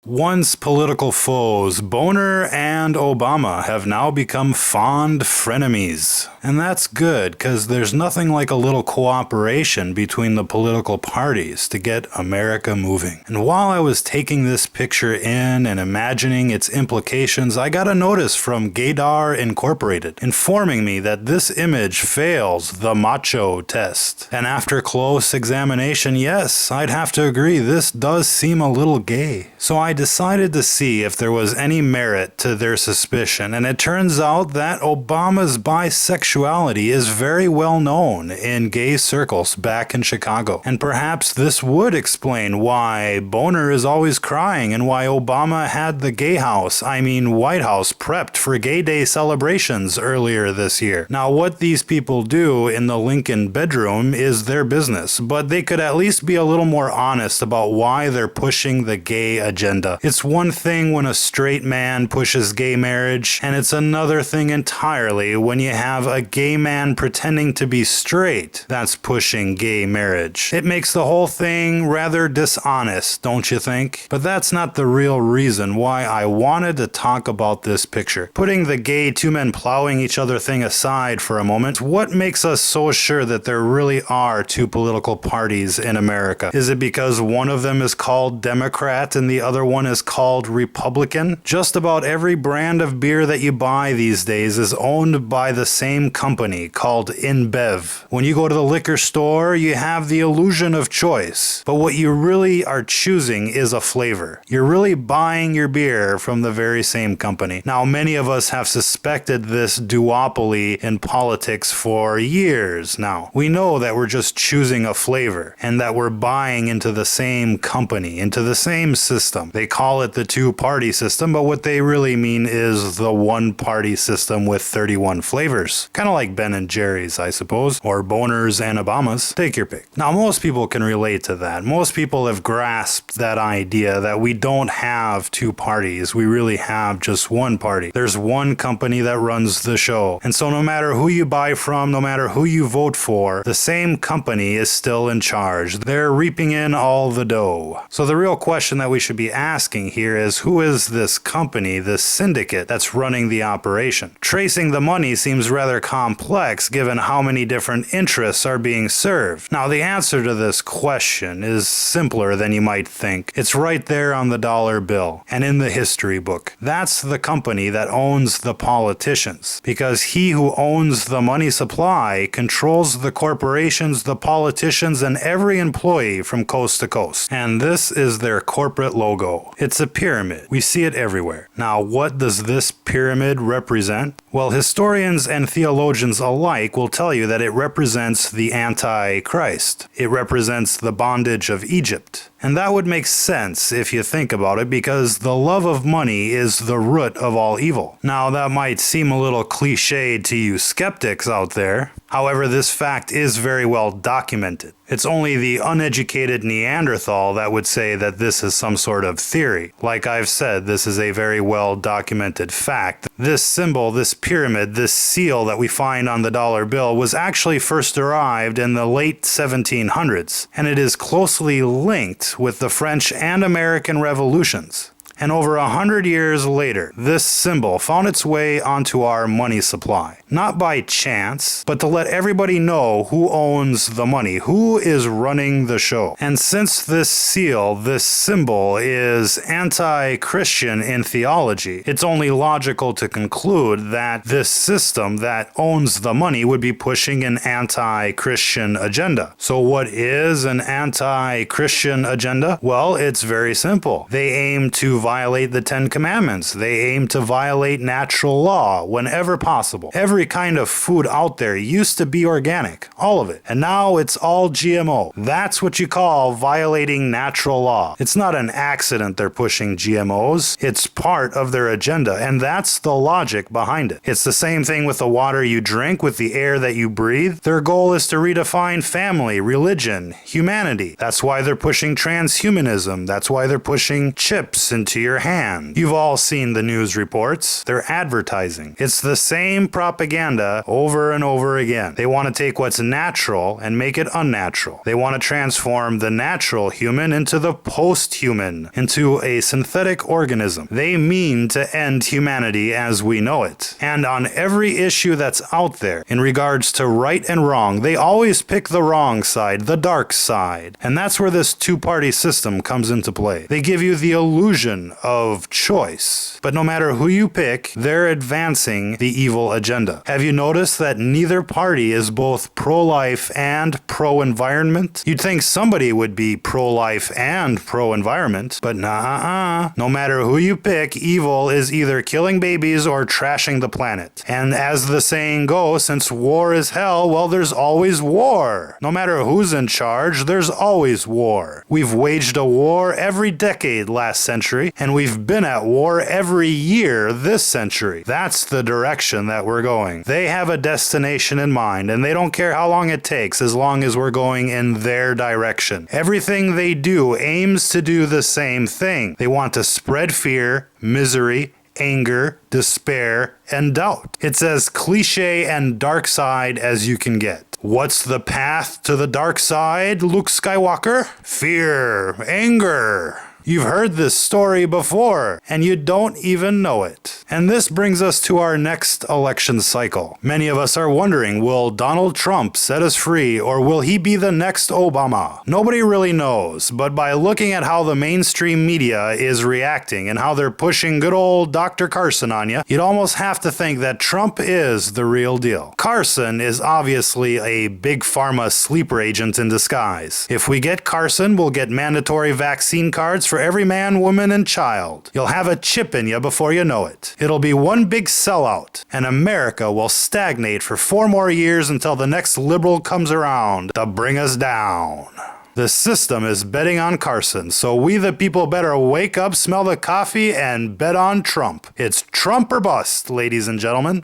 Once political foes, Boner and Obama have now become fond frenemies. And that's good, because there's nothing like a little cooperation between the political parties to get America moving. And while I was taking this picture in and imagining its implications, I got a notice from Gaydar Incorporated informing me that this image fails the macho test. And after close examination, yes, I'd have to agree, this does seem a little gay. So I decided to see if there was any merit to their suspicion, and it turns out that Obama's bisexuality is very well known in gay circles back in Chicago. And perhaps this would explain why Boner is always crying and why Obama had the White House prepped for Gay Day celebrations earlier this year. Now, what these people do in the Lincoln bedroom is their business, but they could at least be a little more honest about why they're pushing the gay agenda. It's one thing when a straight man pushes gay marriage, and it's another thing entirely when you have a gay man pretending to be straight that's pushing gay marriage. It makes the whole thing rather dishonest, don't you think? But that's not the real reason why I wanted to talk about this picture. Putting the gay two men plowing each other thing aside for a moment, what makes us so sure that there really are two political parties in America? Is it because one of them is called Democrat and the other one is called Republican? Just about every brand of beer that you buy these days is owned by the same company called InBev. When you go to the liquor store, you have the illusion of choice, but what you really are choosing is a flavor. You're really buying your beer from the very same company. Now, many of us have suspected this duopoly in politics for years now. We know that we're just choosing a flavor and that we're buying into the same company, into the same system. They call it the two-party system, but what they really mean is the one-party system with 31 flavors. Kind of like Ben and Jerry's, I suppose, or Boners and Obamas. Take your pick. Now, most people can relate to that. Most people have grasped that idea that we don't have two parties. We really have just one party. There's one company that runs the show. And so no matter who you buy from, no matter who you vote for, the same company is still in charge. They're reaping in all the dough. So the real question that we should be asking here is, who is this company, this syndicate that's running the operation? Tracing the money seems rather complex given how many different interests are being served. Now, the answer to this question is simpler than you might think. It's right there on the dollar bill and in the history book. That's the company that owns the politicians, because he who owns the money supply controls the corporations, the politicians, and every employee from coast to coast. And this is their corporate logo. It's a pyramid. We see it everywhere. Now, what does this pyramid represent? Well, historians and theologians alike will tell you that it represents the Antichrist. It represents the bondage of Egypt. And that would make sense if you think about it, because the love of money is the root of all evil. Now, that might seem a little cliched to you skeptics out there. However, this fact is very well documented. It's only the uneducated Neanderthal that would say that this is some sort of theory. Like I've said, this is a very well documented fact. This symbol, this pyramid, this seal that we find on the dollar bill was actually first derived in the late 1700s, and it is closely linked with the French and American revolutions. And over 100 years later, this symbol found its way onto our money supply. Not by chance, but to let everybody know who owns the money, who is running the show. And since this seal, this symbol, is anti-Christian in theology, it's only logical to conclude that this system that owns the money would be pushing an anti-Christian agenda. So what is an anti-Christian agenda? Well, it's very simple. They aim to violate the Ten Commandments. They aim to violate natural law whenever possible. Every kind of food out there used to be organic, all of it, and now it's all GMO. That's what you call violating natural law. It's not an accident they're pushing GMOs. It's part of their agenda, and that's the logic behind it. It's the same thing with the water you drink, with the air that you breathe. Their goal is to redefine family, religion, humanity. That's why they're pushing transhumanism. That's why they're pushing chips into your hand. You've all seen the news reports. They're advertising. It's the same propaganda over and over again. They want to take what's natural and make it unnatural. They want to transform the natural human into the post-human, into a synthetic organism. They mean to end humanity as we know it. And on every issue that's out there, in regards to right and wrong, they always pick the wrong side, the dark side. And that's where this two-party system comes into play. They give you the illusion of choice. But no matter who you pick, they're advancing the evil agenda. Have you noticed that neither party is both pro-life and pro-environment? You'd think somebody would be pro-life and pro-environment, but nah. No matter who you pick, evil is either killing babies or trashing the planet. And as the saying goes, since war is hell, well, there's always war. No matter who's in charge, there's always war. We've waged a war every decade last century, and we've been at war every year this century. That's the direction that we're going. They have a destination in mind, and they don't care how long it takes as long as we're going in their direction. Everything they do aims to do the same thing. They want to spread fear, misery, anger, despair, and doubt. It's as cliche and dark side as you can get. What's the path to the dark side, Luke Skywalker? Fear, anger. You've heard this story before, and you don't even know it. And this brings us to our next election cycle. Many of us are wondering, will Donald Trump set us free, or will he be the next Obama? Nobody really knows, but by looking at how the mainstream media is reacting and how they're pushing good old Dr. Carson on you, you'd almost have to think that Trump is the real deal. Carson is obviously a big pharma sleeper agent in disguise. If we get Carson, we'll get mandatory vaccine cards for every man, woman, and child. You'll have a chip in you before you know it. It'll be one big sellout, and America will stagnate for 4 more years until the next liberal comes around to bring us down. The system is betting on Carson, so we the people better wake up, smell the coffee, and bet on Trump. It's Trump or bust, ladies and gentlemen.